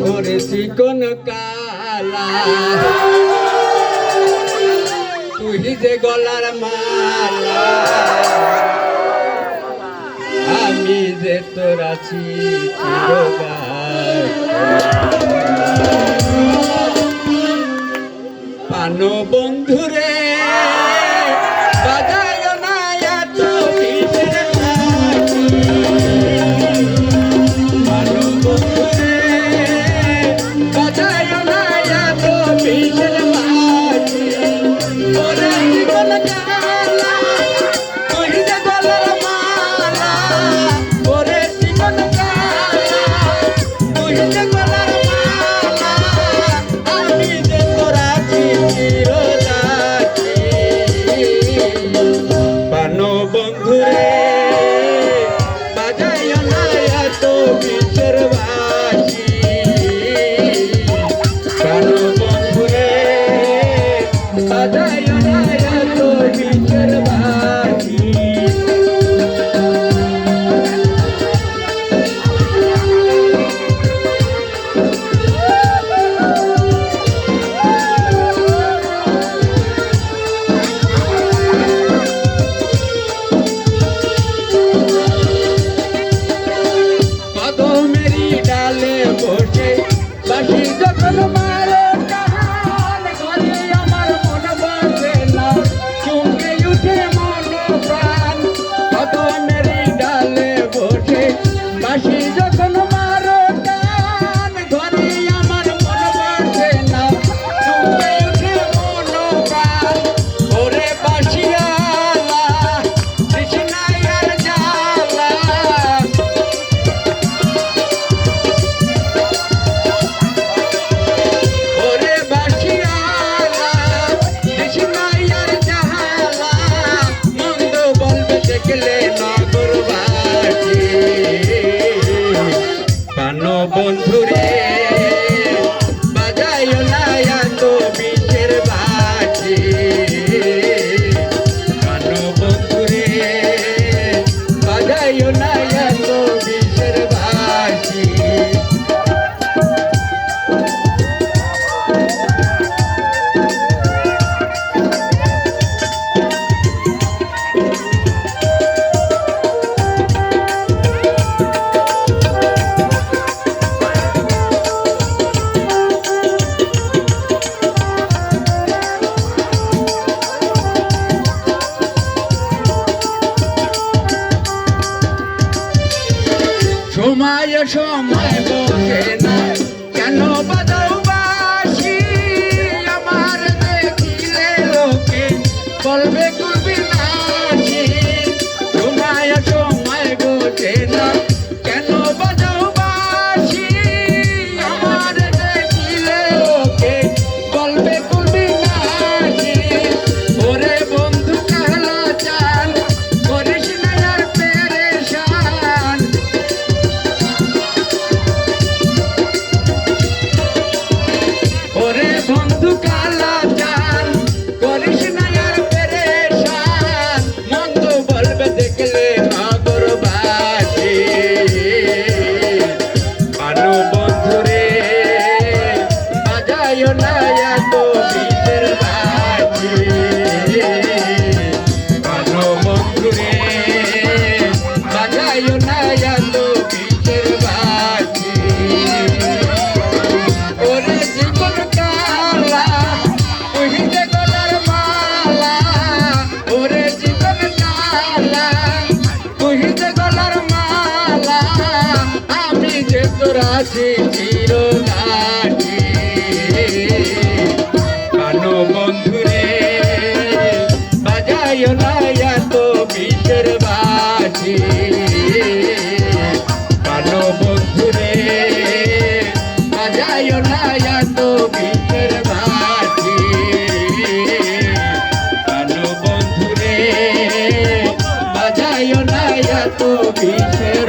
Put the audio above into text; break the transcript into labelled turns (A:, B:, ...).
A: ওরে চিকন কালা তুই যে গলার মালা আমি যে তোর আছি চিরকাল পানো বন্ধুরে বাজায় না এত কিসের বাঁশি পানো বন্ধুরে বাজায় না এত কিসের বাঁশি ওরে জীবন কালা তুই যে গলার মালা ওরে জীবন কালা তুই যে গলার মালা আমি যে তোর আছি চিরদাসী পানো বন্ধুরে বাজায় না এত কিসের বাঁশি পানো বন্ধুরে বাজায় না এত কিসের বাঁশি কদমেরই ডালে বসে বাঁশি যখন মারে টান ঘরে আমার মন বসে না চমকে উঠে মন প্রাণ কদমেরই ডালে বসে বাঁশি যখন মারে টান ঘরে আমার মন বসে না চমকে উঠে মন প্রাণ ওরে বাঁশিয়ালা কৃষ্ণাই আর জ্বালা ওরে বাঁশিয়ালা কৃষ্ণাই আর জ্বালা মন্দ বলবে দেখলে নগরবাসী পানো বন্ধুরে বাজায় না এত বিষের বাঁশি পানো বন্ধুরে বাজায় না এত বিষের বাঁশি সময় সময় বসে না কেন বাজাও বাঁশি আমার দেখিলে লোকে বলবে করবি নাশি সময় সময় বসে না কেন বাজাও বাঁশি আমার দেখিলে লোকে বলবে করবি নাশি ওরে বন্ধু কালা চান করিস না আর পেরেশান ওরে বন্ধু কালা চান করিস না আর পেরেশান মন্দ বলবে দেখলে নগরবাসী পানো বন্ধুরে বাজায় না এত বিষের বাঁশি পানো বন্ধুরে বাজায় না এত বিষের বাঁশি ওরে জীবন কালা তুই যে গলার মালা ওরে জীবন কালা তুই যে গলার মালা আমি যে তোর আছি চিরদাসী পানো বন্ধুরে বাজায় না এত বিষের বাঁশি পানো বন্ধুরে বাজায় না এত বিষের বাঁশি পানো বন্ধুরে বাজায় না এত বিষের